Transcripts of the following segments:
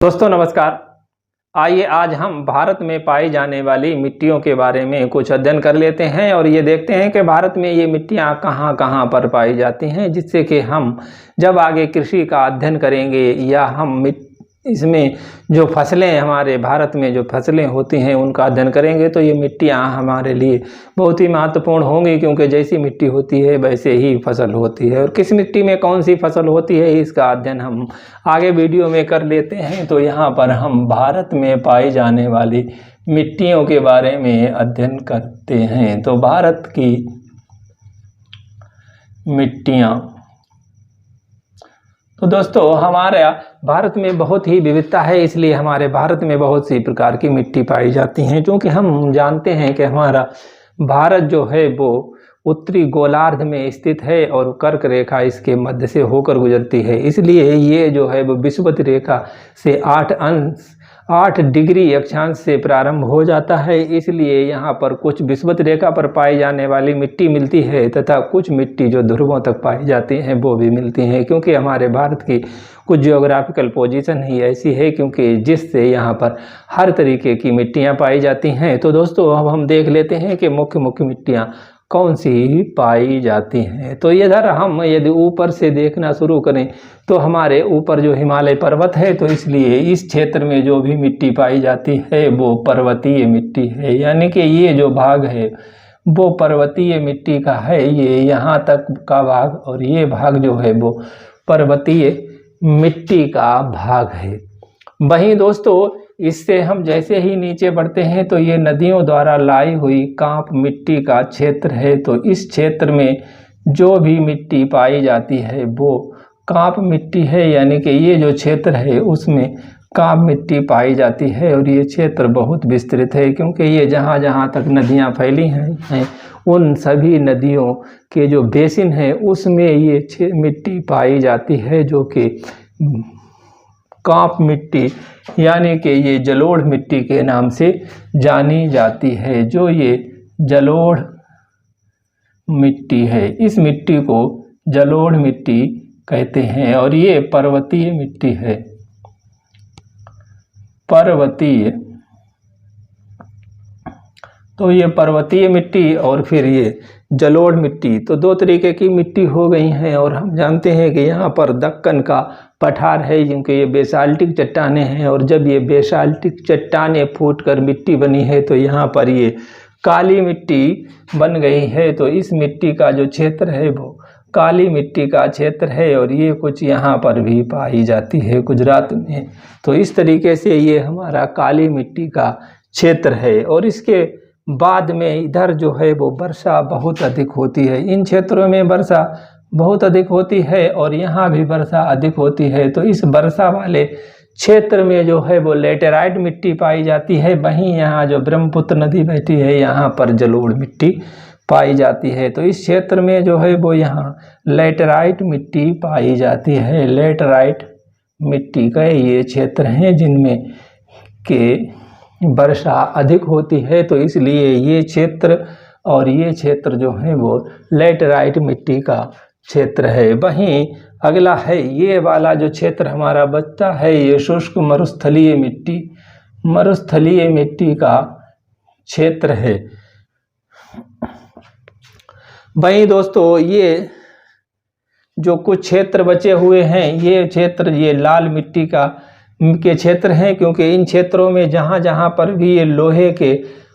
दोस्तों नमस्कार। आइए आज हम भारत में पाई जाने वाली मिट्टियों के बारे में कुछ अध्ययन कर लेते हैं और ये देखते हैं कि भारत में ये मिट्टियाँ कहाँ कहाँ पर पाई जाती हैं, जिससे कि हम जब आगे कृषि का अध्ययन करेंगे या हम इसमें जो फसलें हमारे भारत में जो फसलें होती हैं उनका अध्ययन करेंगे तो ये मिट्टियाँ हमारे लिए बहुत ही महत्वपूर्ण होंगी, क्योंकि जैसी मिट्टी होती है वैसे ही फसल होती है और किस मिट्टी में कौन सी फसल होती है इसका अध्ययन हम आगे वीडियो में कर लेते हैं। तो यहाँ पर हम भारत में पाई जाने वाली मिट्टियों के बारे में अध्ययन करते हैं। तो भारत की मिट्टियाँ, तो दोस्तों हमारे भारत में बहुत ही विविधता है, इसलिए हमारे भारत में बहुत सी प्रकार की मिट्टी पाई जाती हैं। क्योंकि हम जानते हैं कि हमारा भारत जो है वो उत्तरी गोलार्ध में स्थित है और कर्क रेखा इसके मध्य से होकर गुजरती है, इसलिए ये जो है वो विषुवत रेखा से 8 डिग्री अक्षांश से प्रारंभ हो जाता है। इसलिए यहाँ पर कुछ विषुवत रेखा पर पाई जाने वाली मिट्टी मिलती है तथा कुछ मिट्टी जो ध्रुवों तक पाई जाती हैं वो भी मिलती हैं, क्योंकि हमारे भारत की कुछ जियोग्राफिकल पोजीशन ही ऐसी है क्योंकि जिससे यहाँ पर हर तरीके की मिट्टियाँ पाई जाती हैं। तो दोस्तों अब हम देख लेते हैं कि मुख्य मिट्टियाँ कौन सी पाई जाती हैं। तो इधर हम यदि ऊपर से देखना शुरू करें तो हमारे ऊपर जो हिमालय पर्वत है, तो इसलिए इस क्षेत्र में जो भी मिट्टी पाई जाती है वो पर्वतीय मिट्टी है, यानी कि ये जो भाग है वो पर्वतीय मिट्टी का है, ये यहाँ तक का भाग और ये भाग जो है वो पर्वतीय मिट्टी का भाग है। वहीं दोस्तों इससे हम जैसे ही नीचे बढ़ते हैं तो ये नदियों द्वारा लाई हुई कांप मिट्टी का क्षेत्र है। तो इस क्षेत्र में जो भी मिट्टी पाई जाती है वो कांप मिट्टी है, यानी कि ये जो क्षेत्र है उसमें कांप मिट्टी पाई जाती है और ये क्षेत्र बहुत विस्तृत है, क्योंकि ये जहाँ जहाँ तक नदियाँ फैली हैं उन सभी नदियों के जो बेसिन है उसमें ये मिट्टी पाई जाती है, जो कि कांप मिट्टी यानी कि ये जलोढ़ मिट्टी के नाम से जानी जाती है। जो ये जलोढ़ मिट्टी है, इस मिट्टी को जलोढ़ मिट्टी कहते हैं और ये पर्वतीय मिट्टी है, पर्वतीय। तो ये पर्वतीय मिट्टी और फिर ये जलोढ़ मिट्टी, तो दो तरीके की मिट्टी हो गई हैं। और हम जानते हैं कि यहाँ पर दक्कन का पठार है, क्योंकि ये बेसाल्टिक चट्टानें हैं और जब ये बेसाल्टिक चट्टानें फूटकर मिट्टी बनी है तो यहाँ पर ये काली मिट्टी बन गई है। तो इस मिट्टी का जो क्षेत्र है वो काली मिट्टी का क्षेत्र है और ये कुछ यहाँ पर भी पाई जाती है गुजरात में। तो इस तरीके से ये हमारा काली मिट्टी का क्षेत्र है। और इसके बाद में इधर जो है वो वर्षा बहुत अधिक होती है, इन क्षेत्रों में वर्षा बहुत अधिक होती है और यहाँ भी वर्षा अधिक होती है। तो इस वर्षा वाले क्षेत्र में जो है वो लेटेराइट मिट्टी पाई जाती है। वहीं यहाँ जो ब्रह्मपुत्र नदी बहती है यहाँ पर जलोढ़ मिट्टी पाई जाती है। तो इस क्षेत्र में जो है वो यहाँ लेटेराइट मिट्टी पाई जाती है। लेटेराइट मिट्टी का ये क्षेत्र हैं जिनमें के वर्षा अधिक होती है, तो इसलिए ये क्षेत्र और ये क्षेत्र जो है वो लेटेराइट मिट्टी का क्षेत्र है। वहीं अगला है ये वाला जो क्षेत्र हमारा बचता है, ये शुष्क मरुस्थलीय मिट्टी का क्षेत्र है। वहीं दोस्तों ये जो कुछ क्षेत्र बचे हुए हैं ये क्षेत्र ये लाल मिट्टी के क्षेत्र हैं, क्योंकि इन क्षेत्रों में जहाँ जहाँ पर भी ये लोहे के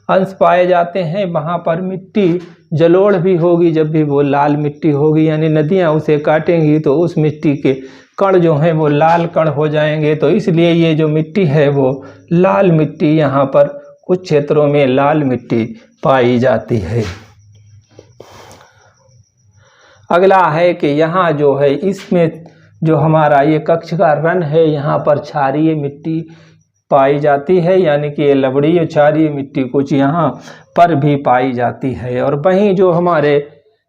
अंश पाए जाते हैं वहाँ पर मिट्टी जलोढ़ भी होगी। जब भी वो लाल मिट्टी होगी यानी नदियाँ उसे काटेंगी तो उस मिट्टी के कण जो हैं वो लाल कण हो जाएंगे। तो इसलिए ये जो मिट्टी है वो लाल मिट्टी, यहाँ पर कुछ क्षेत्रों में लाल मिट्टी पाई जाती है। अगला है कि यहाँ जो है इसमें जो हमारा ये कक्ष का रन है यहाँ पर क्षारीय मिट्टी पाई जाती है, यानी कि ये लवणीय क्षारीय मिट्टी कुछ यहाँ पर भी पाई जाती है। और वहीं जो हमारे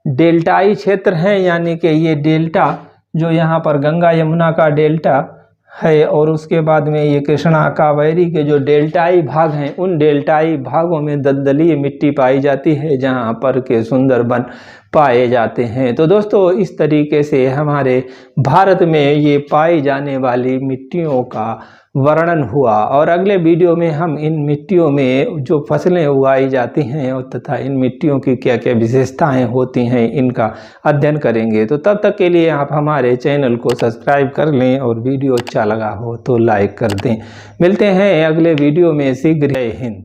डेल्टाई क्षेत्र हैं, यानी कि ये डेल्टा जो यहाँ पर गंगा यमुना का डेल्टा है और उसके बाद में ये कृष्णा कावेरी के जो डेल्टाई भाग हैं उन डेल्टाई भागों में दलदलीय मिट्टी पाई जाती है जहाँ पर के सुंदरबन पाए जाते हैं। तो दोस्तों इस तरीके से हमारे भारत में ये पाई जाने वाली मिट्टियों का वर्णन हुआ। और अगले वीडियो में हम इन मिट्टियों में जो फसलें उगाई जाती हैं और तथा इन मिट्टियों की क्या क्या विशेषताएं होती हैं इनका अध्ययन करेंगे। तो तब तक के लिए आप हमारे चैनल को सब्सक्राइब कर लें और वीडियो अच्छा लगा हो तो लाइक कर दें। मिलते हैं अगले वीडियो में शीघ्र। जय हिंद।